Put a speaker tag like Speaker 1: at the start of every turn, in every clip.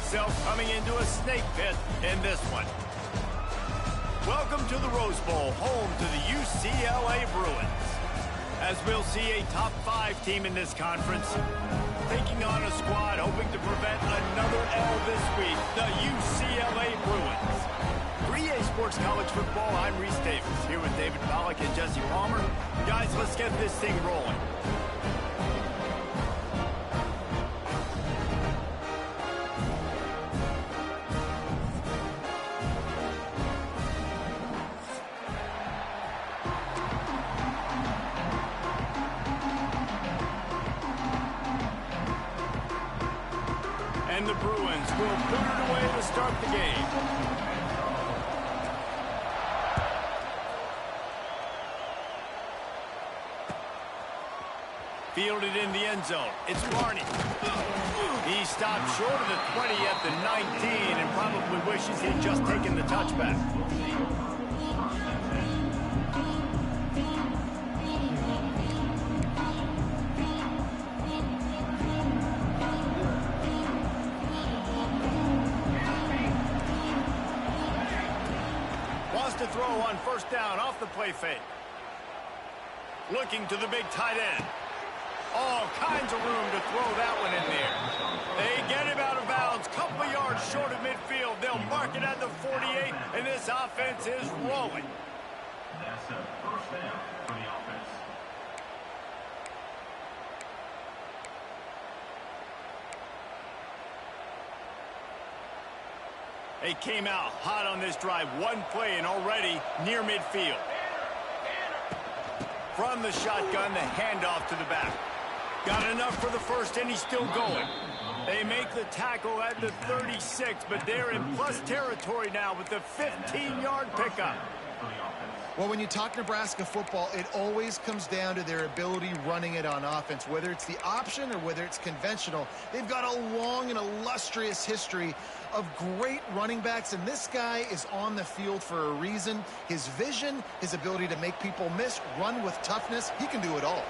Speaker 1: itself coming into a snake pit in this one. Welcome to the Rose Bowl, home to the UCLA Bruins. As we'll see a top 5 team in this conference, taking on a squad hoping to prevent another L this week, the UCLA Bruins. 3A Sports College Football, I'm Reese Davis, here with David Pollack and Jesse Palmer. Guys, let's get this thing rolling. And the Bruins will put it away to start the game. Fielded in the end zone. It's Barney. He stopped short of the 20 at the 19 and probably wishes he'd just taken the touchback. To throw on first down off the play fake. Looking to the big tight end. All kinds of room to throw that one in there. They get him out of bounds, couple yards short of midfield. They'll mark it at the 48, and this offense is rolling.
Speaker 2: That's a first down for the offense.
Speaker 1: They came out hot on this drive. One play and already near midfield. From the shotgun, the handoff to the back. Got enough for the first, and he's still going. They make the tackle at the 36, but they're in plus territory now with the 15-yard pickup.
Speaker 3: Well, when you talk Nebraska football, it always comes down to their ability running it on offense. Whether it's the option or whether it's conventional, they've got a long and illustrious history of great running backs, and this guy is on the field for a reason. His vision, his ability to make people miss, run with toughness, he can do it all.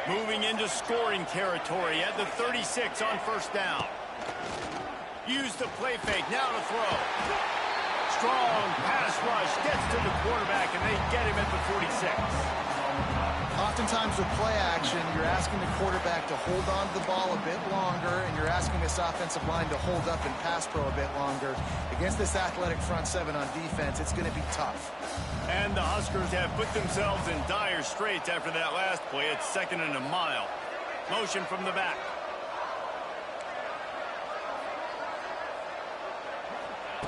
Speaker 1: Moving into scoring territory at the 36 on first down. Use the play fake, now to throw. Strong pass rush, gets to the quarterback, and they get him at the 46.
Speaker 3: Oftentimes with play action, you're asking the quarterback to hold on to the ball a bit longer, and you're asking this offensive line to hold up and pass pro a bit longer. Against this athletic front seven on defense, it's going to be tough.
Speaker 1: And the Huskers have put themselves in dire straits after that last play. It's 2nd and a mile. Motion from the back.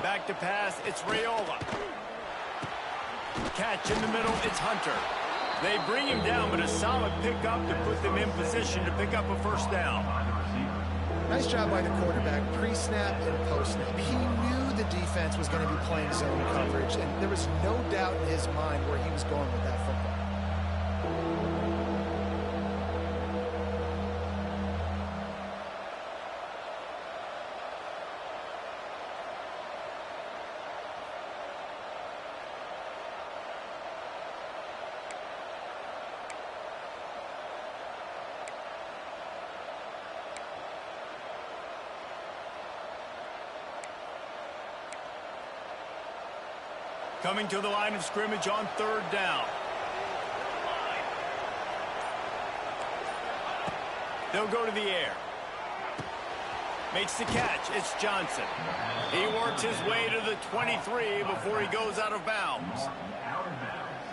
Speaker 1: Back to pass, it's Raiola. Catch in the middle, it's Hunter. They bring him down, but a solid pickup to put them in position to pick up a first down.
Speaker 3: Nice job by the quarterback, pre-snap and post-snap. He knew the defense was going to be playing zone coverage, and there was no doubt in his mind where he was going with that football.
Speaker 1: Coming to the line of scrimmage on 3rd down. They'll go to the air. Makes the catch. It's Johnson. He works his way to the 23 before he goes out of bounds.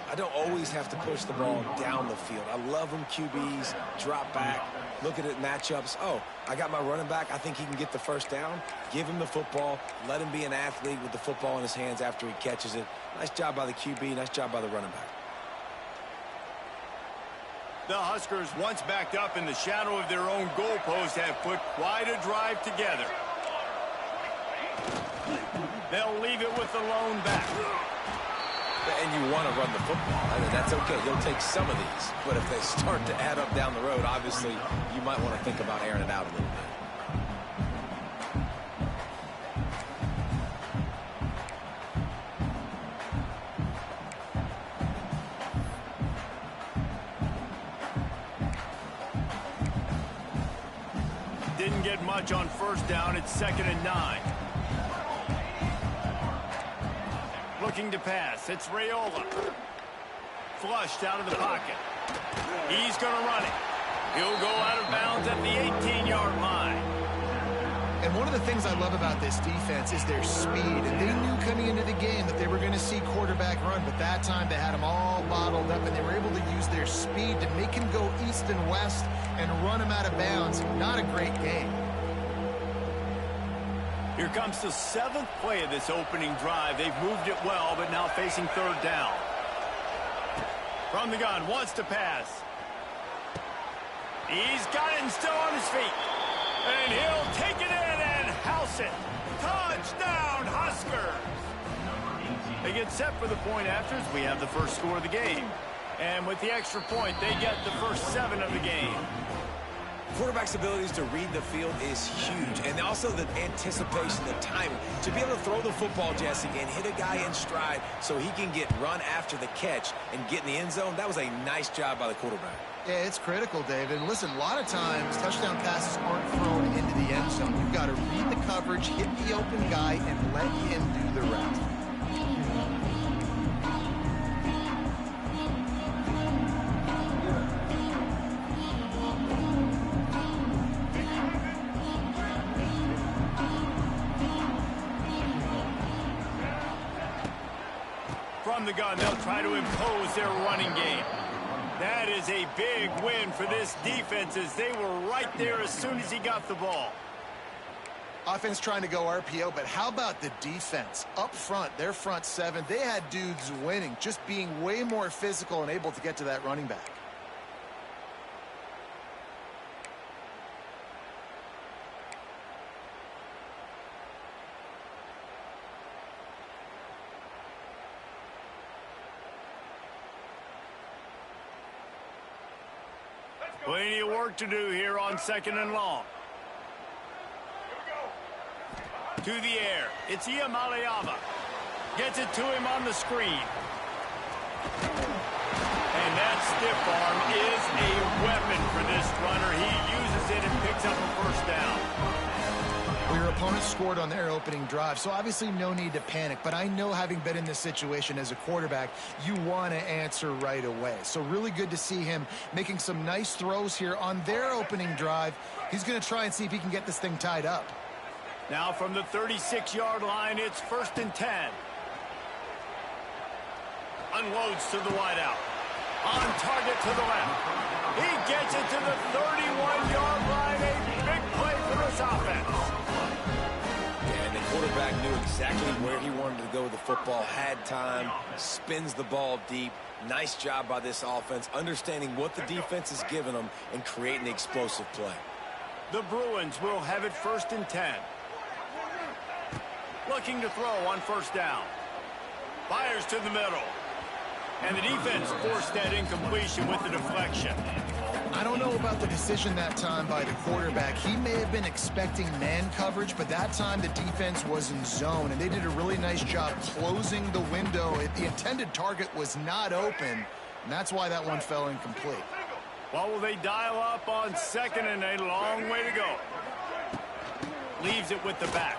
Speaker 4: I don't always have to push the ball down the field. I love them QBs, drop back, look at it matchups. Oh, I got my running back. I think he can get the first down. Give him the football. Let him be an athlete with the football in his hands after he catches it. Nice job by the QB. Nice job by the running back.
Speaker 1: The Huskers, once backed up in the shadow of their own goalpost, have put quite a drive together. They'll leave it with the lone back.
Speaker 4: And you want to run the football. I mean, that's okay. You'll take some of these. But if they start to add up down the road, obviously, you might want to think about airing it out a little bit.
Speaker 1: Didn't get much on first down. It's 2nd and 9. Looking to pass. It's Raiola. Flushed out of the pocket. He's going to run it. He'll go out of bounds at the 18-yard line.
Speaker 3: And one of the things I love about this defense is their speed. And they knew coming into the game that they were going to see quarterback run, but that time they had him all bottled up, and they were able to use their speed to make him go east and west and run him out of bounds. Not a great game.
Speaker 1: Here comes the 7th play of this opening drive. They've moved it well, but now facing 3rd down. From the gun, wants to pass. He's got it and still on his feet. And he'll take it in and house it. Touchdown, Huskers! They get set for the point afters. We have the first score of the game. And with the extra point, they get the first 7 of the game.
Speaker 4: Quarterback's abilities to read the field is huge. And also the anticipation, the timing. To be able to throw the football, Jesse, and hit a guy in stride so he can get run after the catch and get in the end zone, that was a nice job by the quarterback.
Speaker 3: Yeah, it's critical, David. Listen, a lot of times touchdown passes aren't thrown into the end zone. You've got to read the coverage, hit the open guy, and let him do the rest.
Speaker 1: From the gun, they'll try to impose their running game. That is a big win for this defense, as they were right there as soon as he got the ball.
Speaker 3: Offense trying to go RPO, but how about the defense? Up front, their front 7, they had dudes winning, just being way more physical and able to get to that running back.
Speaker 1: Plenty of work to do here on 2nd and long. To the air. It's Ncaa. Gets it to him on the screen. And that stiff arm is a weapon for this runner. He uses it and picks up a first down.
Speaker 3: Well, your opponent scored on their opening drive, so obviously no need to panic. But I know, having been in this situation as a quarterback, you want to answer right away. So really good to see him making some nice throws here on their opening drive. He's going to try and see if he can get this thing tied up.
Speaker 1: Now from the 36-yard line, it's 1st and 10. Unloads to the wideout. On target to the left. He gets it to the 31-yard line. A big play for this offense.
Speaker 4: And the quarterback knew exactly where he wanted to go with the football, had time, spins the ball deep. Nice job by this offense, understanding what the defense is giving them and creating the explosive play.
Speaker 1: The Bruins will have it 1st and 10. Looking to throw on 1st down. Fires to the middle. And the defense forced that incompletion with the deflection.
Speaker 3: I don't know about the decision that time by the quarterback. He may have been expecting man coverage, but that time the defense was in zone, and they did a really nice job closing the window. The intended target was not open, and that's why that one fell incomplete.
Speaker 1: Well, will they dial up on 2nd and a long way to go? Leaves it with the back.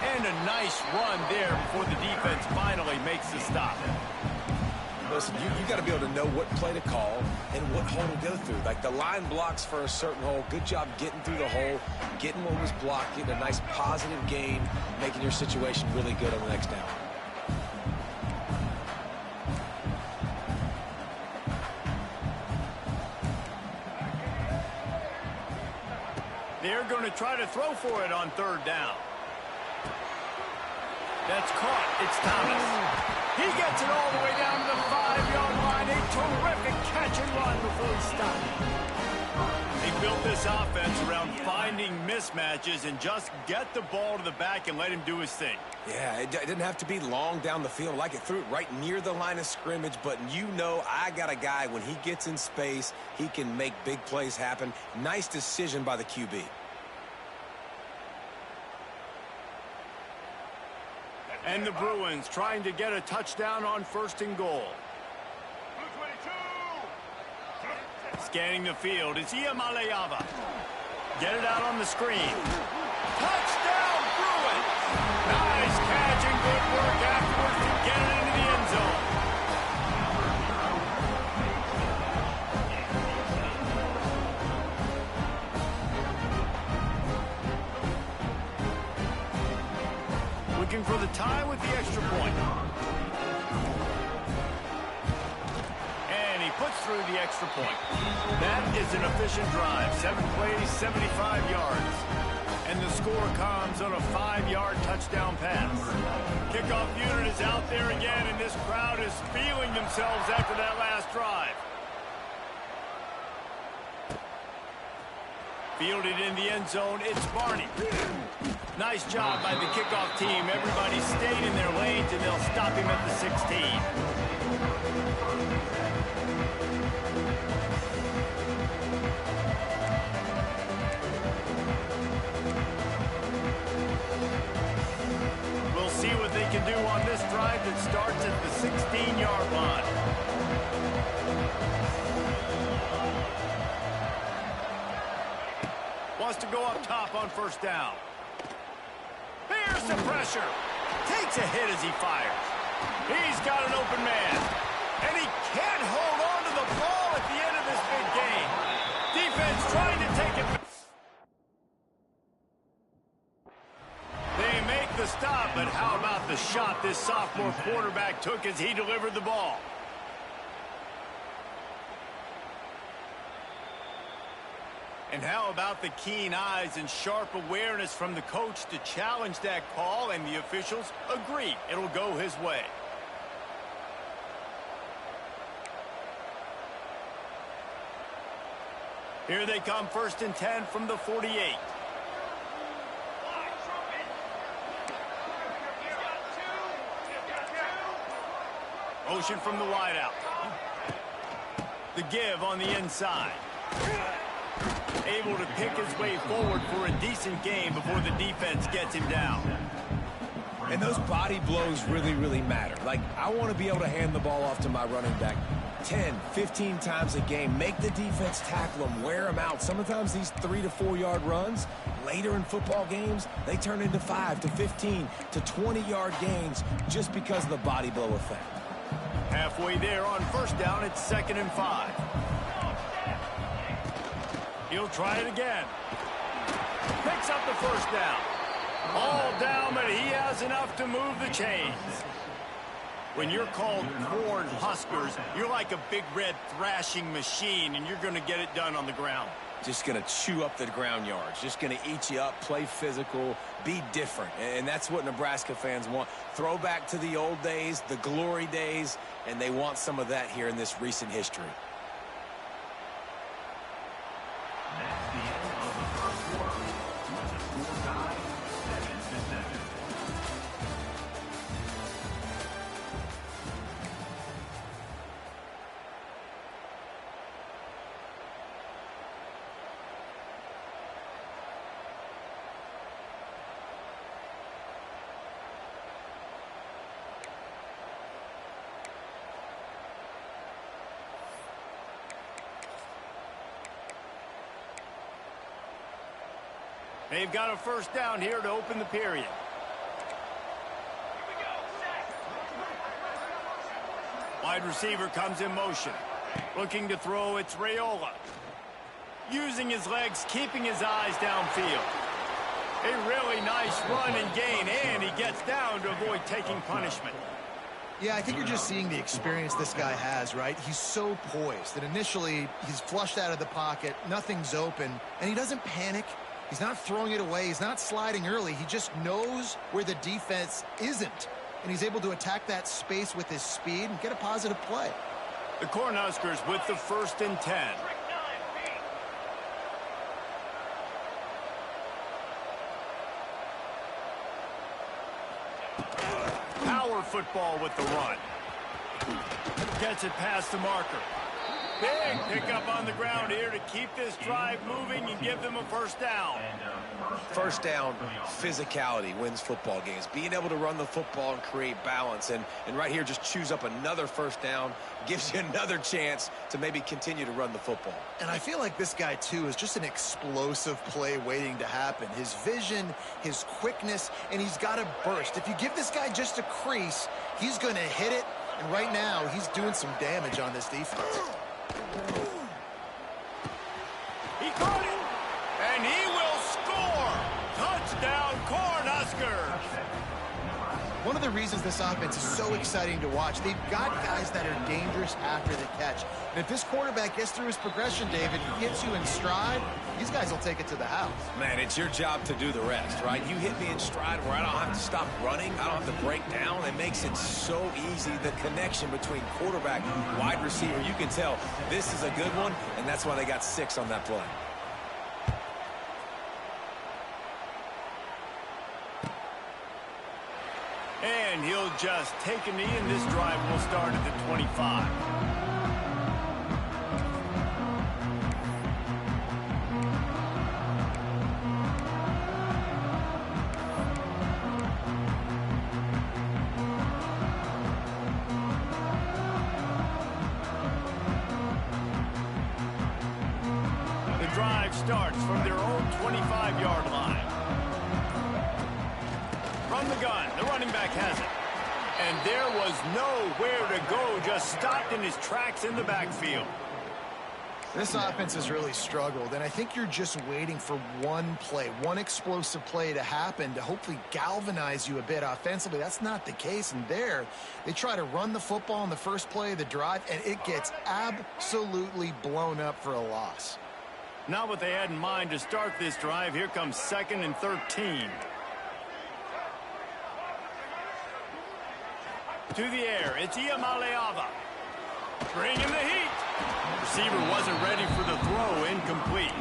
Speaker 1: And a nice run there before the defense finally makes the stop.
Speaker 4: Listen, you got to be able to know what play to call and what hole to go through. Like, the line blocks for a certain hole. Good job getting through the hole, getting what was blocked, getting a nice positive gain, making your situation really good on the next down.
Speaker 1: They're going to try to throw for it on 3rd down. That's caught. It's Thomas. He gets it all the way down to the 5-yard line. A terrific catch and run before he stopped. They built this offense around finding mismatches and just get the ball to the back and let him do his thing.
Speaker 4: Yeah, it didn't have to be long down the field. Like, it threw it right near the line of scrimmage, but you know I got a guy, when he gets in space, he can make big plays happen. Nice decision by the QB.
Speaker 1: And the Bruins trying to get a touchdown on 1st and goal. Scanning the field, it's Ncaa. get it out on the screen. Touchdown, Bruins! Nice catch and good work afterwards to get it into the end zone. Looking for the tie with the extra point. And he puts through the extra point. That is an efficient drive. 7 plays, 75 yards. And the score comes on a 5-yard touchdown pass. Kickoff unit is out there again, and this crowd is feeling themselves after that last drive. Fielded in the end zone, it's Barney. Nice job by the kickoff team. Everybody stayed in their lanes, and they'll stop him at the 16. We'll see what they can do on this drive that starts at the 16-yard line. Wants to go up top on first down. Here's the pressure. Takes a hit as he fires. He's got an open man. And he can't hold on to the ball at the end of this big game. Defense trying to take it back. They make the stop, but how about the shot this sophomore quarterback took as he delivered the ball? And how about the keen eyes and sharp awareness from the coach to challenge that call, and the officials agree it'll go his way. Here they come, 1st and 10 from the 48. Motion from the wideout. The give on the inside. Able to pick his way forward for a decent game before the defense gets him down.
Speaker 4: And those body blows really, really matter. Like, I want to be able to hand the ball off to my running back 10, 15 times a game. Make the defense tackle him, wear him out. Sometimes these 3 to 4 yard runs, later in football games, they turn into 5 to 15 to 20 yard gains just because of the body blow effect.
Speaker 1: Halfway there on first down, it's 2nd and 5. He'll try it again. Picks up the first down. All down, but he has enough to move the chains. When you're called corn huskers, you're like a big red thrashing machine, and you're going to get it done on the ground.
Speaker 4: Just going to chew up the ground yards. Just going to eat you up, play physical, be different. And that's what Nebraska fans want. Throw back to the old days, the glory days, and they want some of that here in this recent history.
Speaker 2: That's the end of the first quarter. With the score tied 7-7.
Speaker 1: They've got a first down here to open the period. Wide receiver comes in motion. Looking to throw, it's Raiola. Using his legs, keeping his eyes downfield. A really nice run and gain, and he gets down to avoid taking punishment.
Speaker 3: Yeah, I think you're just seeing the experience this guy has, right? He's so poised that initially he's flushed out of the pocket, nothing's open, and he doesn't panic. He's not throwing it away. He's not sliding early. He just knows where the defense isn't, and he's able to attack that space with his speed and get a positive play.
Speaker 1: The Cornhuskers with the 1st and 10. Power football with the run. Gets it past the marker. Big pickup on the ground here to keep this drive moving and give them a first down.
Speaker 4: First down, physicality wins football games. Being able to run the football and create balance. And right here, just choose up another first down, gives you another chance to maybe continue to run the football.
Speaker 3: And I feel like this guy, too, is just an explosive play waiting to happen. His vision, his quickness, and he's got a burst. If you give this guy just a crease, he's going to hit it. And right now, he's doing some damage on this defense.
Speaker 1: He caught it, and he will score. Touchdown, Cornhuskers.
Speaker 3: One of the reasons this offense is so exciting to watch, they've got guys that are dangerous after the catch. And if this quarterback gets through his progression, David, he gets you in stride, these guys will take it to the house.
Speaker 4: Man, it's your job to do the rest, right? You hit me in stride where I don't have to stop running. I don't have to break down. It makes it so easy. The connection between quarterback and wide receiver, you can tell this is a good one, and that's why they got 6 on that play.
Speaker 1: And he'll just take a knee, and this drive will start at the 25. The drive starts from their own 25-yard line. From the gun, the running back has it. And there was nowhere to go, just stopped in his tracks in the backfield.
Speaker 3: This offense has really struggled, and I think you're just waiting for one play, one explosive play to happen to hopefully galvanize you a bit offensively. That's not the case, and there, they try to run the football in the first play of the drive, and it gets absolutely blown up for a loss.
Speaker 1: Not what they had in mind to start this drive. Here comes 2nd and 13. To the air, it's Ncaa. Bringing the heat. Receiver wasn't ready for the throw, incomplete.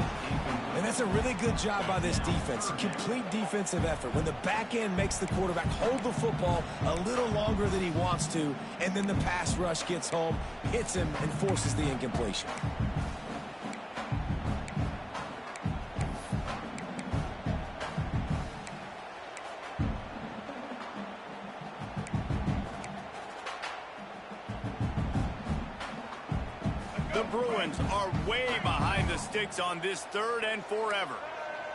Speaker 4: And that's a really good job by this defense, a complete defensive effort. When the back end makes the quarterback hold the football a little longer than he wants to, and then the pass rush gets home, hits him, and forces the incompletion.
Speaker 1: The Bruins are way behind the sticks on this 3rd and forever.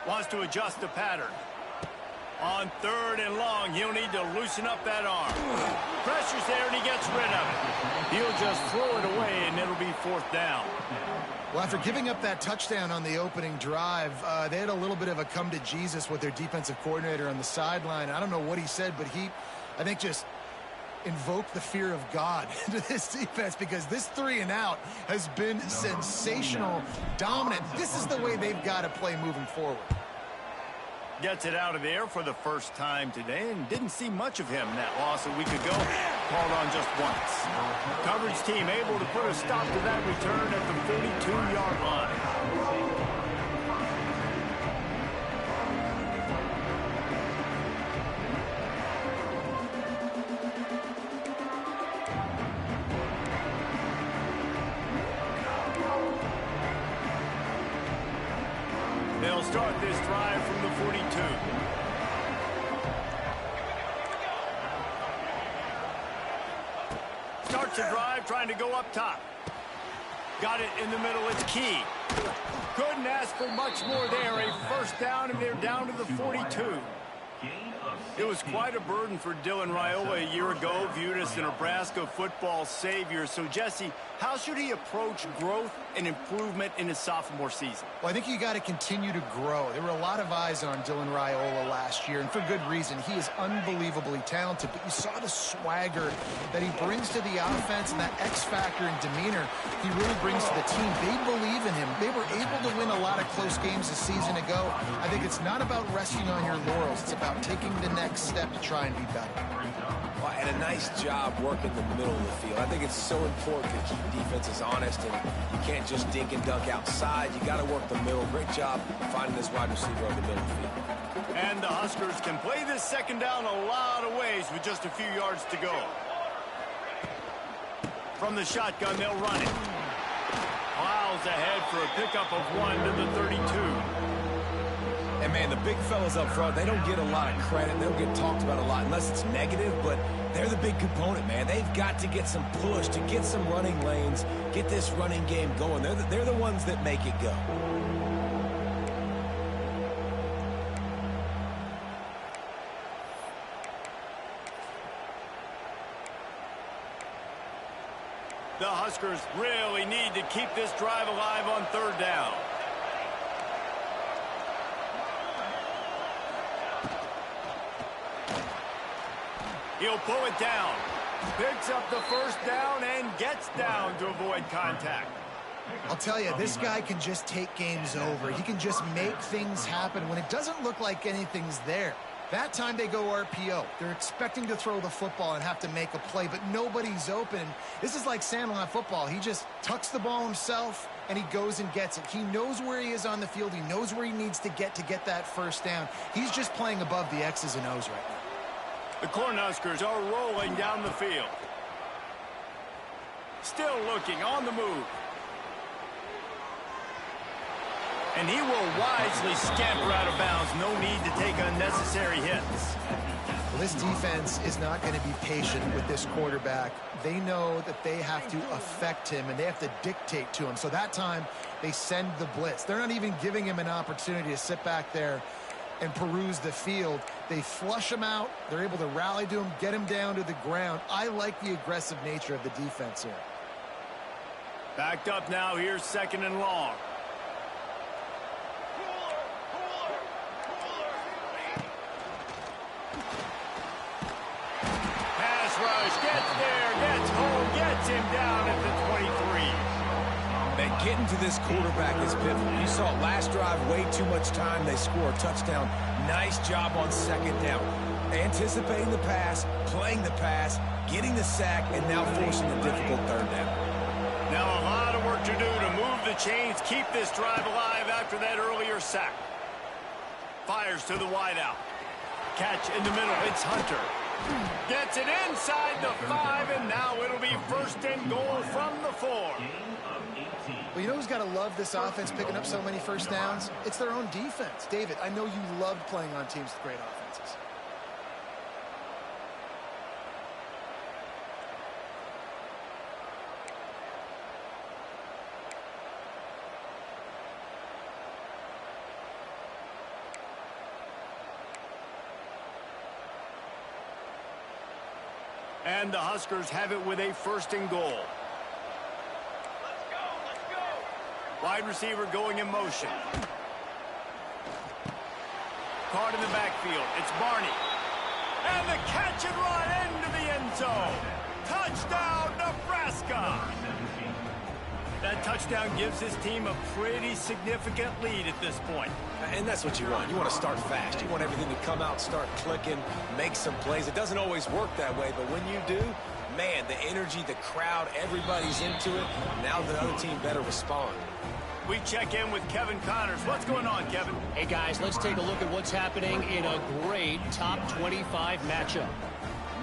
Speaker 1: Wants to adjust the pattern. On 3rd and long, he'll need to loosen up that arm. Pressure's there, and he gets rid of it. He'll just throw it away, and it'll be 4th down.
Speaker 3: Well, after giving up that touchdown on the opening drive, they had a little bit of a come to Jesus with their defensive coordinator on the sideline. I don't know what he said, but he, I think, just invoke the fear of God into this defense, because this 3-and-out has been sensational, dominant. This is the way they've got to play moving forward.
Speaker 1: Gets it out of the air for the first time today, and didn't see much of him that loss a week ago. Called on just once. Coverage team able to put a stop to that return at the 42-yard line. They'll start this drive from the 42. Starts a drive trying to go up top. Got it in the middle. It's key. Couldn't ask for much more there. A first down, and they're down to the 42. It was quite a burden for Dylan Raiola a year ago, viewed as the Nebraska football savior. So, Jesse, how should he approach growth and improvement in his sophomore season?
Speaker 3: Well, I think you got to continue to grow. There were a lot of eyes on Dylan Raiola last year, and for good reason. He is unbelievably talented, but you saw the swagger that he brings to the offense and that X factor and demeanor he really brings to the team. They believe in him. They were able to win a lot of close games a season ago. I think it's not about resting on your laurels. It's about taking the next step to try and be better.
Speaker 4: Well, and a nice job working the middle of the field. I think it's so important to keep defenses honest, and you can't just dink and dunk outside. You got to work the middle. Great job finding this wide receiver on the middle of the field.
Speaker 1: And the Huskers can play this second down a lot of ways with just a few yards to go. From the shotgun, they'll run it. Plows ahead for a pickup of 1 to the 32.
Speaker 4: And, man, the big fellas up front, they don't get a lot of credit. They don't get talked about a lot unless it's negative, but they're the big component, man. They've got to get some push, to get some running lanes, get this running game going. They're the ones that make it go.
Speaker 1: The Huskers really need to keep this drive alive on 3rd down. He'll pull it down. Picks up the 1st down and gets down to avoid contact.
Speaker 3: I'll tell you, this guy can just take games over. He can just make things happen when it doesn't look like anything's there. That time they go RPO. They're expecting to throw the football and have to make a play, but nobody's open. This is like Sandlot football. He just tucks the ball himself, and he goes and gets it. He knows where he is on the field. He knows where he needs to get that 1st down. He's just playing above the X's and O's right now.
Speaker 1: The Cornhuskers are rolling down the field. Still looking on the move. And he will wisely scamper out of bounds. No need to take unnecessary hits.
Speaker 3: Well, this defense is not going to be patient with this quarterback. They know that they have to affect him, and they have to dictate to him. So that time, they send the blitz. They're not even giving him an opportunity to sit back there and peruse the field. They flush him out. They're able to rally to him, get him down to the ground. I like the aggressive nature of the defense here.
Speaker 1: Backed up now. Here's 2nd and long. Pass rush. Gets there. Gets home. Gets him down at the 23.
Speaker 4: Man, getting to this quarterback is pivotal. You saw last drive, way too much time. They score a touchdown. Nice job on 2nd down. Anticipating the pass, playing the pass, getting the sack, and now forcing a difficult 3rd down.
Speaker 1: Now a lot of work to do to move the chains, keep this drive alive after that earlier sack. Fires to the wideout. Catch in the middle. It's Hunter. Gets it inside the 5, and now it'll be 1st and goal from the 4.
Speaker 3: Well, you know who's got to love this offense picking up so many 1st downs? It's their own defense. David, I know you loved playing on teams with great offenses.
Speaker 1: And the Huskers have it with a 1st and goal. Wide receiver going in motion. Caught in the backfield. It's Barney. And the catch and run into the end zone. Touchdown, Nebraska. That touchdown gives his team a pretty significant lead at this point.
Speaker 4: And that's what you want. You want to start fast. You want everything to come out, start clicking, make some plays. It doesn't always work that way, but when you do, man, the energy, the crowd, everybody's into it. Now the other team better respond.
Speaker 1: We check in with Kevin Connors. What's going on, Kevin?
Speaker 5: Hey, guys, let's take a look at what's happening in a great top 25 matchup.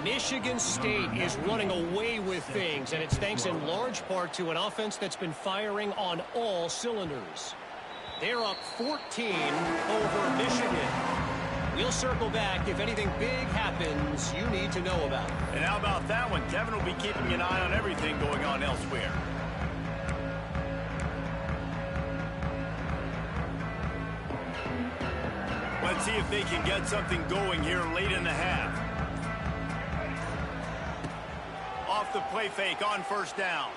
Speaker 5: Michigan State is running away with things, and it's thanks in large part to an offense that's been firing on all cylinders. They're up 14 over Michigan. We'll circle back if anything big happens you need to know about.
Speaker 1: And how about that one? Kevin will be keeping an eye on everything going on elsewhere. Let's see if they can get something going here late in the half. Off the play fake on 1st down.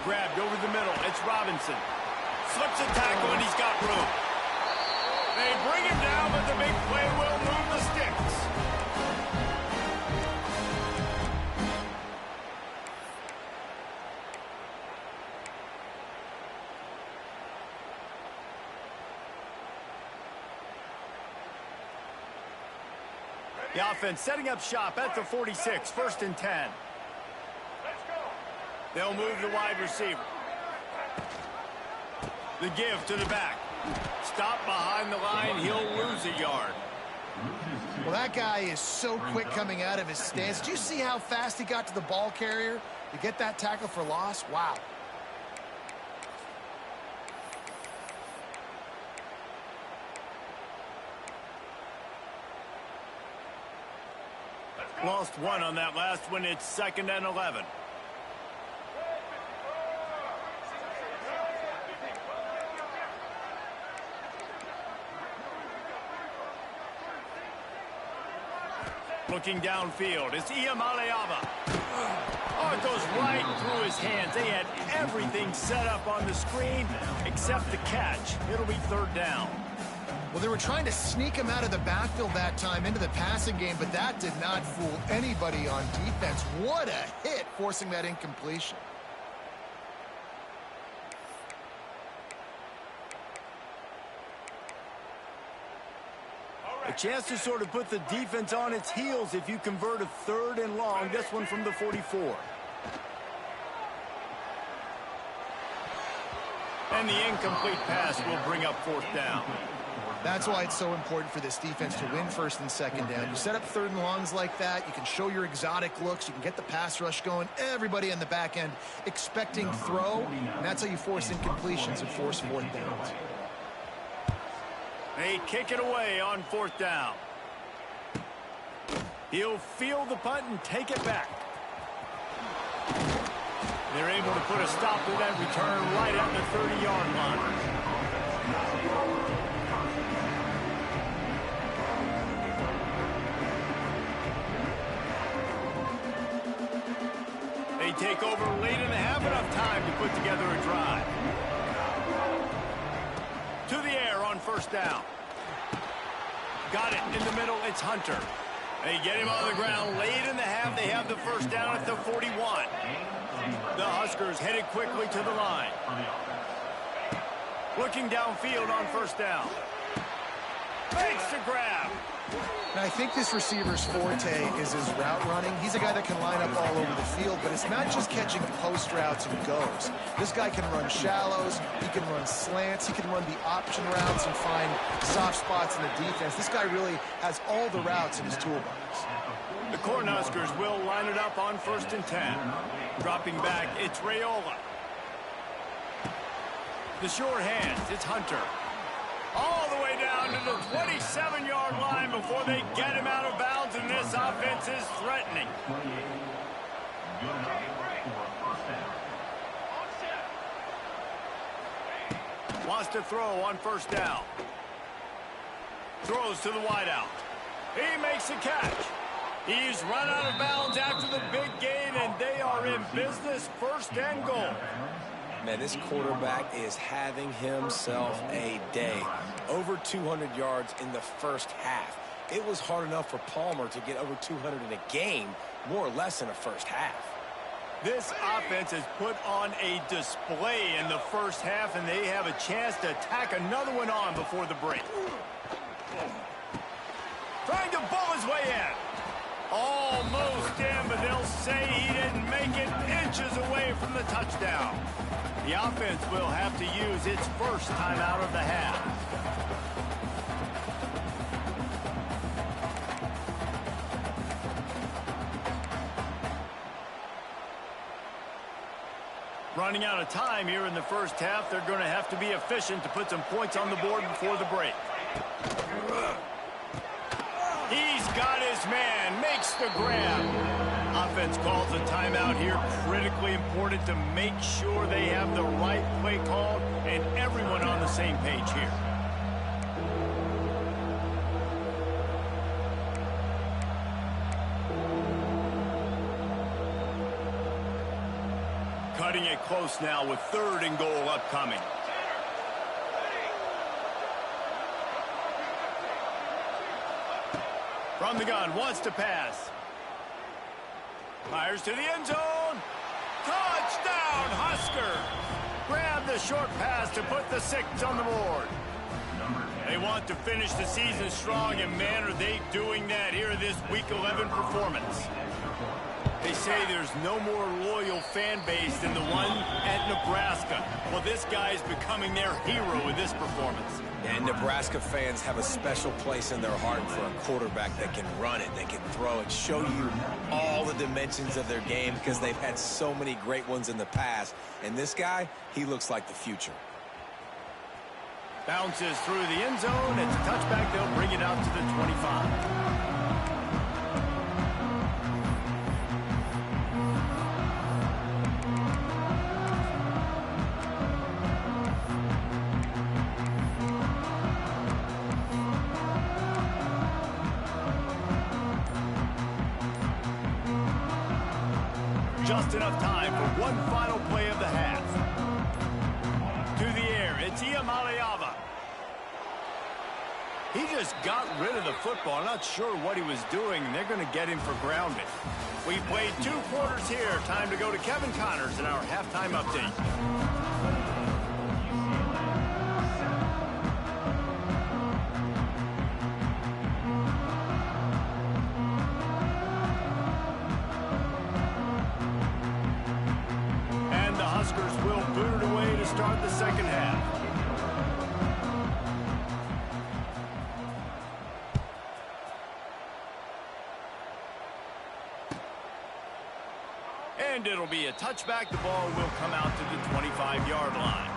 Speaker 1: Grabbed over the middle. It's Robinson. Slips a tackle and he's got room. They bring him down, but the big play will move the sticks. The offense setting up shop at the 46, 1st and 10. They'll move the wide receiver. The give to the back. Stop behind the line. He'll lose a yard.
Speaker 3: Well, that guy is so quick coming out of his stance. Do you see how fast he got to the ball carrier? To get that tackle for loss, wow.
Speaker 1: Lost one on that last one. It's 2nd and 11. Looking downfield, it's Ncaa. Oh, it goes right through his hands. They had everything set up on the screen except the catch. It'll be 3rd down.
Speaker 3: Well, they were trying to sneak him out of the backfield that time into the passing game, but that did not fool anybody on defense. What a hit, forcing that incompletion.
Speaker 1: A chance to sort of put the defense on its heels if you convert a 3rd and long. This one from the 44. And the incomplete pass will bring up 4th down.
Speaker 3: That's why it's so important for this defense to win 1st and 2nd down. You set up 3rd and longs like that, you can show your exotic looks, you can get the pass rush going, everybody on the back end expecting throw, and that's how you force incompletions and force 4th downs.
Speaker 1: They kick it away on 4th down. He'll field the punt and take it back. They're able to put a stop to that return right at the 30-yard line. They take over late and have enough time to put together a drive. To the air on 1st down. Got it in the middle. It's Hunter. They get him on the ground late in the half. They have the 1st down at the 41. The Huskers headed quickly to the line. Looking downfield on 1st down. Makes the grab.
Speaker 3: And I think this receiver's forte is his route running. He's a guy that can line up all over the field, but it's not just catching post routes and goes. This guy can run shallows, he can run slants, he can run the option routes and find soft spots in the defense. This guy really has all the routes in his toolbox.
Speaker 1: The Cornhuskers will line it up on 1st and 10. Dropping back, it's Raiola. The short hands, it's Hunter. All the way down to the 27-yard line before they get him out of bounds, and this offense is threatening. Wants to throw on 1st down. Throws to the wideout. He makes a catch. He's run out of bounds after the big gain, and they are in business, 1st and goal.
Speaker 4: Man, this quarterback is having himself a day. Over 200 yards in the 1st half. It was hard enough for Palmer to get over 200 in a game, more or less in the 1st half.
Speaker 1: This offense has put on a display in the 1st half, and they have a chance to tack another one on before the break. Trying to bull his way in. Almost in, but they'll say he didn't make it, inches away from the touchdown. The offense will have to use its 1st timeout of the half. Running out of time here in the 1st half, they're going to have to be efficient to put some points on the board before the break. He's got his man, makes the grab. Offense calls a timeout here. Critically important to make sure they have the right play called and everyone on the same page here. Cutting it close now with 3rd and goal upcoming. From the gun, wants to pass. Fires to the end zone. Touchdown, Husker! Grab the short pass to put the 6 on the board. They want to finish the season strong, and man, are they doing that here in this Week 11 performance. They say there's no more loyal fan base than the one at Nebraska. Well, this guy is becoming their hero with this performance.
Speaker 4: And Nebraska fans have a special place in their heart for a quarterback that can run it, that can throw it, show you all the dimensions of their game because they've had so many great ones in the past. And this guy, he looks like the future.
Speaker 1: Bounces through the end zone. It's a touchback. They'll bring it out to the 25. Just enough time for one final play of the half. To the air, it's Ncaa. He just got rid of the football. I'm not sure what he was doing. They're going to get him for grounding. We played 2 quarters here. Time to go to Kevin Connors in our halftime update. Will boot it away to start the second half. And it'll be a touchback. The ball will come out to the 25-yard line.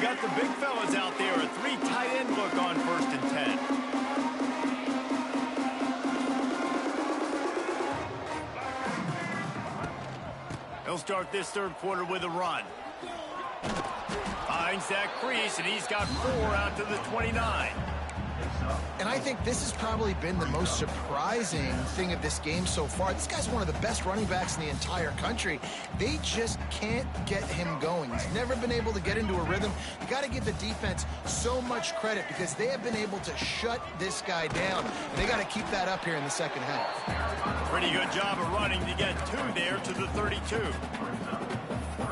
Speaker 1: Got the big fellas out there. A 3 tight end look on 1st and 10. He'll start this 3rd quarter with a run. Finds that crease, and he's got 4 out to the 29.
Speaker 3: And I think this has probably been the most surprising thing of this game so far. This guy's one of the best running backs in the entire country. They just can't get him going. He's never been able to get into a rhythm. You got to give the defense so much credit because they have been able to shut this guy down. And they got to keep that up here in the second half.
Speaker 1: Pretty good job of running to get 2 there to the 32.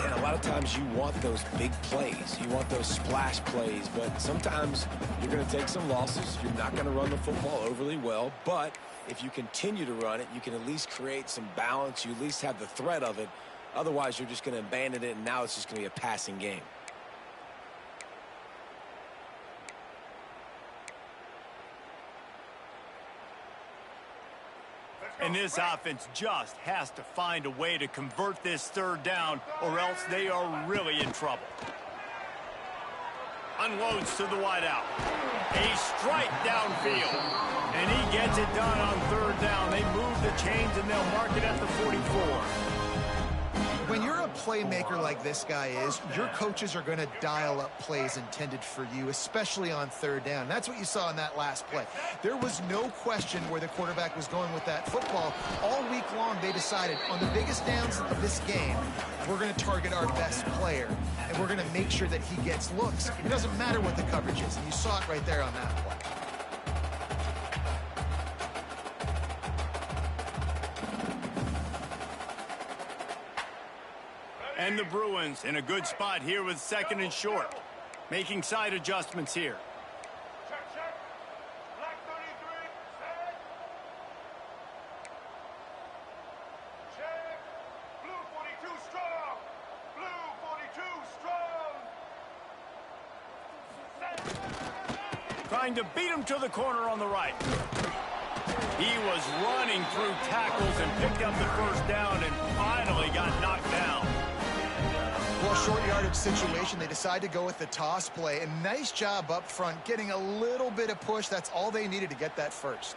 Speaker 4: And a lot of times you want those big plays. You want those splash plays. But sometimes you're going to take some losses. You're not going to run the football overly well. But if you continue to run it, you can at least create some balance. You at least have the threat of it. Otherwise, you're just going to abandon it, and now it's just going to be a passing game.
Speaker 1: And this offense just has to find a way to convert this 3rd down, or else they are really in trouble. Unloads to the wideout. A strike downfield. And he gets it done on 3rd down. They move the chains, and they'll mark it at the 44.
Speaker 3: When you're a playmaker like this guy is, your coaches are going to dial up plays intended for you, especially on 3rd down. That's what you saw in that last play. There was no question where the quarterback was going with that football. All week long, they decided on the biggest downs of this game, we're going to target our best player, and we're going to make sure that he gets looks. It doesn't matter what the coverage is, and you saw it right there on that play.
Speaker 1: And the Bruins in a good spot here with 2nd and short. Making side adjustments here.
Speaker 6: Check. Black 33, set. Check. Blue 42 strong. Blue 42 strong. Set.
Speaker 1: Trying to beat him to the corner on the right. He was running through tackles and picked up the 1st down and finally got knocked down.
Speaker 3: Well, short yardage situation, they decide to go with the toss play. And nice job up front, getting a little bit of push. That's all they needed to get that first.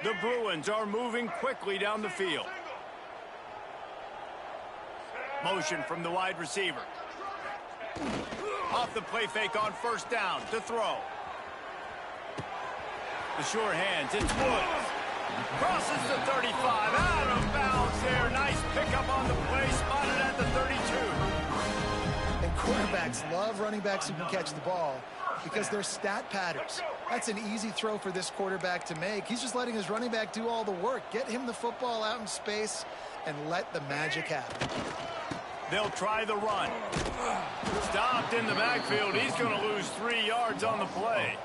Speaker 1: The Bruins are moving quickly down the field. Motion from the wide receiver. Off the play fake on 1st down to throw. The sure hands, it's Woods. Crosses the 35, out of bounds there. Nice pickup on the play, spotted at the 32.
Speaker 3: And quarterbacks quarterbacks love running backs who can catch the ball because they're stat patterns. That's an easy throw for this quarterback to make. He's just letting his running back do all the work. Get him the football out in space and let the magic happen.
Speaker 1: They'll try the run. Stopped in the backfield. He's going to lose 3 yards on the play.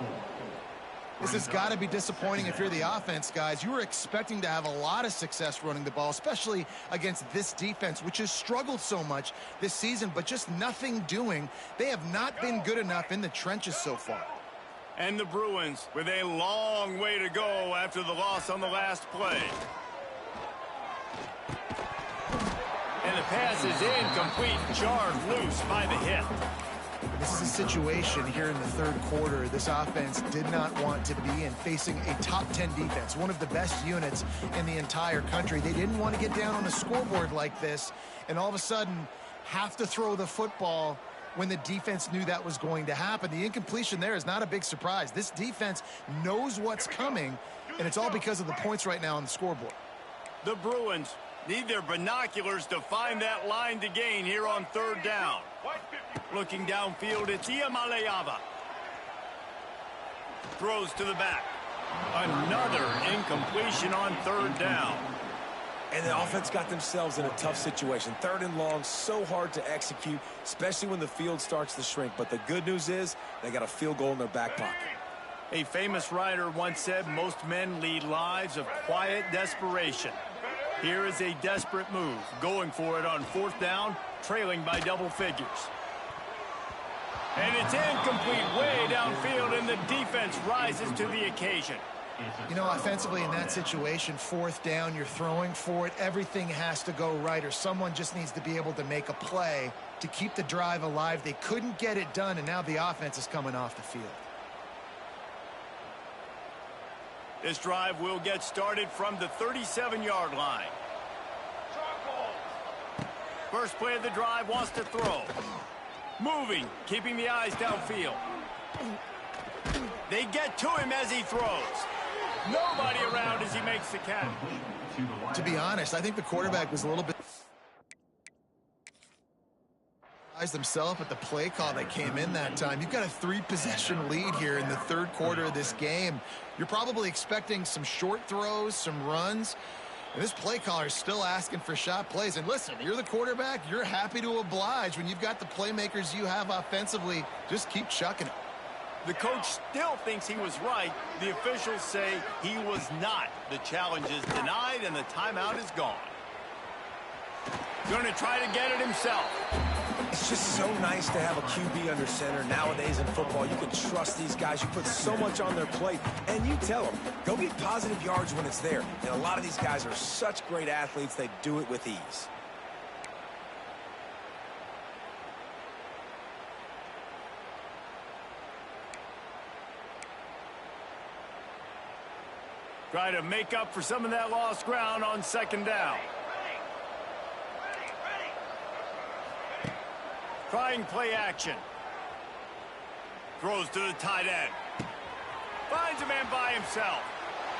Speaker 3: This has got to be disappointing if you're the offense, guys. You were expecting to have a lot of success running the ball, especially against this defense, which has struggled so much this season, but just nothing doing. They have not been good enough in the trenches so far.
Speaker 1: And the Bruins with a long way to go after the loss on the last play. And the pass is incomplete, jarred loose by the hit.
Speaker 3: This is a situation here in the third quarter this offense did not want to be in, facing a top 10 defense, one of the best units in the entire country. They didn't want to get down on the scoreboard like this and all of a sudden have to throw the football when the defense knew that was going to happen. The incompletion there is not a big surprise. This defense knows what's coming, and it's all because of the points right now on the scoreboard.
Speaker 1: The Bruins need their binoculars to find that line to gain here on third down. Looking downfield, it's Ncaa. Throws to the back. Another incompletion on third down.
Speaker 4: And the offense got themselves in a tough situation. Third and long, so hard to execute, especially when the field starts to shrink. But the good news is they got a field goal in their back pocket.
Speaker 1: A famous writer once said most men lead lives of quiet desperation. Here is a desperate move, going for it on fourth down, trailing by double figures. And it's incomplete way downfield, and the defense rises to the occasion.
Speaker 3: You know, offensively in that situation, fourth down, you're throwing for it. Everything has to go right, or someone just needs to be able to make a play to keep the drive alive. They couldn't get it done, and now the offense is coming off the field.
Speaker 1: This drive will get started from the 37-yard line. First play of the drive, wants to throw. Moving, keeping the eyes downfield. They get to him as he throws. Nobody around as he makes the catch.
Speaker 3: To be honest, I think the quarterback was a little bit himself at the play call that came in that time. You've got a 3-possession lead here in the third quarter of this game. You're probably expecting some short throws, some runs. And this play caller is still asking for shot plays. And listen, you're the quarterback. You're happy to oblige when you've got the playmakers you have offensively. Just keep chucking it.
Speaker 1: The coach still thinks he was right. The officials say he was not. The challenge is denied, and the timeout is gone. Going to try to get it himself.
Speaker 4: It's just so nice to have a QB under center. Nowadays in football, you can trust these guys. You put so much on their plate, and you tell them, go get positive yards when it's there. And a lot of these guys are such great athletes, they do it with ease.
Speaker 1: Try to make up for some of that lost ground on second down. Trying play action. Throws to the tight end. Finds a man by himself.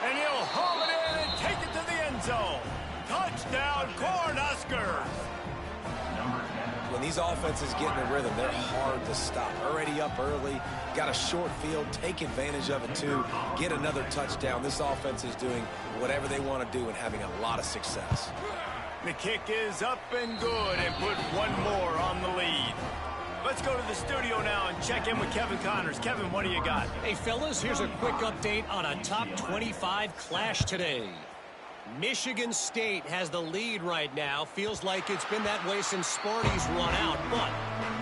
Speaker 1: And he'll haul it in and take it to the end zone. Touchdown, Cornhuskers.
Speaker 4: When these offenses get in a rhythm, they're hard to stop. Already up early, got a short field, take advantage of it too, get another touchdown. This offense is doing whatever they want to do and having a lot of success.
Speaker 1: The kick is up and good, and put one more on the lead. Let's go to the studio now and check in with Kevin Connors. Kevin, what do you got?
Speaker 5: Hey, fellas, here's a quick update on a top 25 clash today. Michigan State has the lead right now. Feels like it's been that way since Sparty's run out, but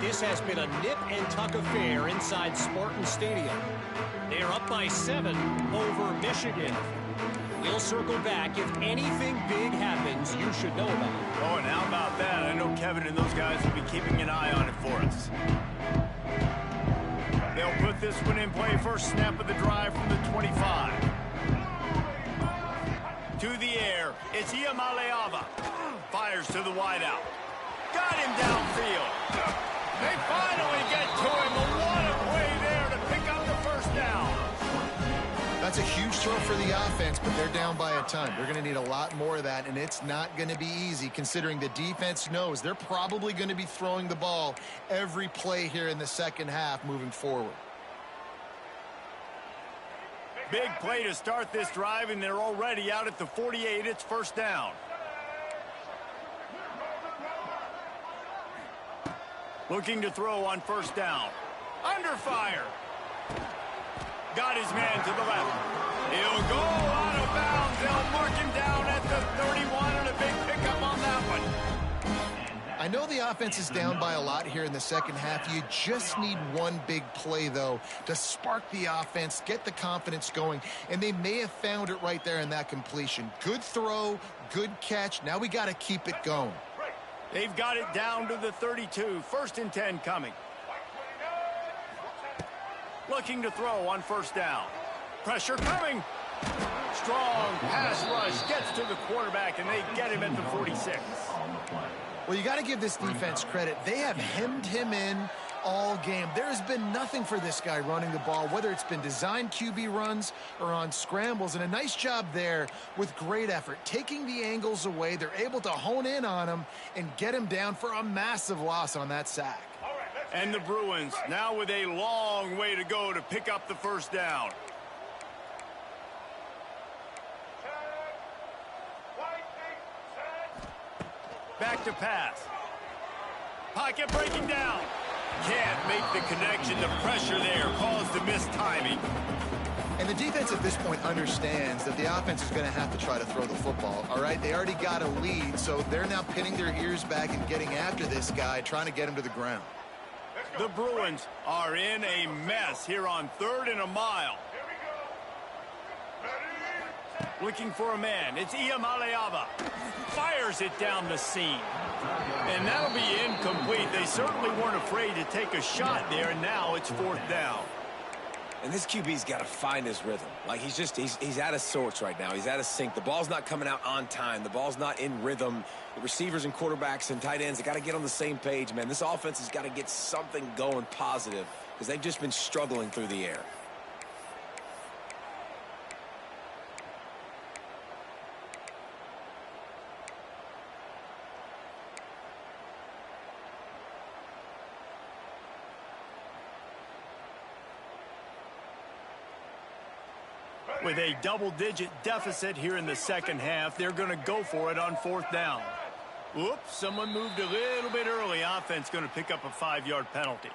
Speaker 5: this has been a nip-and-tuck affair inside Spartan Stadium. They're up by 7 over Michigan. We'll circle back. If anything big happens, you should know about it.
Speaker 1: Oh, and how about that? I know Kevin and those guys will be keeping an eye on it for us. They'll put this one in play. First snap of the drive from the 25. To the air, it's Ncaa. Fires to the wideout. Got him downfield. They finally get to him. What a play there to pick up the first down.
Speaker 3: That's a huge throw for the offense, but they're down by a ton. They're going to need a lot more of that, and it's not going to be easy considering the defense knows they're probably going to be throwing the ball every play here in the second half moving forward.
Speaker 1: Big play to start this drive, and they're already out at the 48. It's first down. Looking to throw on first down. Under fire. Got his man to the left. He'll go out of bounds. They'll mark him down at the 31, and a big pickup on that one.
Speaker 3: I know the offense is down by a lot here in the second half. You just need one big play, though, to spark the offense, get the confidence going, and they may have found it right there in that completion. Good throw, good catch. Now we got to keep it going.
Speaker 1: They've got it down to the 32. First and 10 coming. Looking to throw on first down. Pressure coming. Strong pass rush gets to the quarterback, and they get him at the 46.
Speaker 3: Well, you got to give this defense credit. They have hemmed him in all game. There has been nothing for this guy running the ball, whether it's been designed QB runs or on scrambles, and a nice job there with great effort. Taking the angles away, they're able to hone in on him and get him down for a massive loss on that sack.
Speaker 1: And the Bruins now with a long way to go to pick up the first down. Back to pass. Pocket breaking down. Can't make the connection. The pressure there caused the missed timing.
Speaker 3: And the defense at this point understands that the offense is going to have to try to throw the football, all right? They already got a lead, so they're now pinning their ears back and getting after this guy, trying to get him to the ground.
Speaker 1: The Bruins are in a mess here on 3rd and a mile. Looking for a man. It's Ncaa. Fires it down the seam. And that'll be incomplete. They certainly weren't afraid to take a shot there, and now it's 4th down.
Speaker 4: And this QB's got to find his rhythm. Like, he's out of sorts right now. He's out of sync. The ball's not coming out on time. The ball's not in rhythm. The receivers and quarterbacks and tight ends, they got to get on the same page, man. This offense has got to get something going positive because they've just been struggling through the air.
Speaker 1: With a double-digit deficit here in the second half, they're going to go for it on 4th down. Oops, someone moved a little bit early. Offense going to pick up a 5-yard penalty.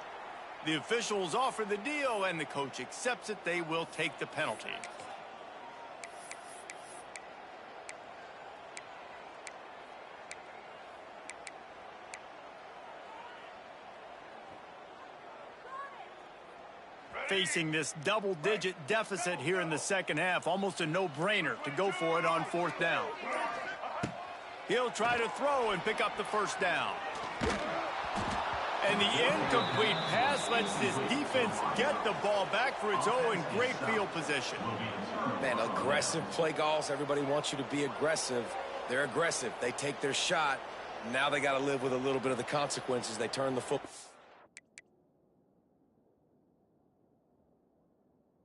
Speaker 1: The officials offer the deal, and the coach accepts it. They will take the penalty. Facing this double-digit deficit here in the second half, almost a no-brainer to go for it on 4th down. He'll try to throw and pick up the first down. And the incomplete pass lets this defense get the ball back for its own. Great field position.
Speaker 4: Man, aggressive play calls. Everybody wants you to be aggressive. They're aggressive. They take their shot. Now they got to live with a little bit of the consequences. They turn the football.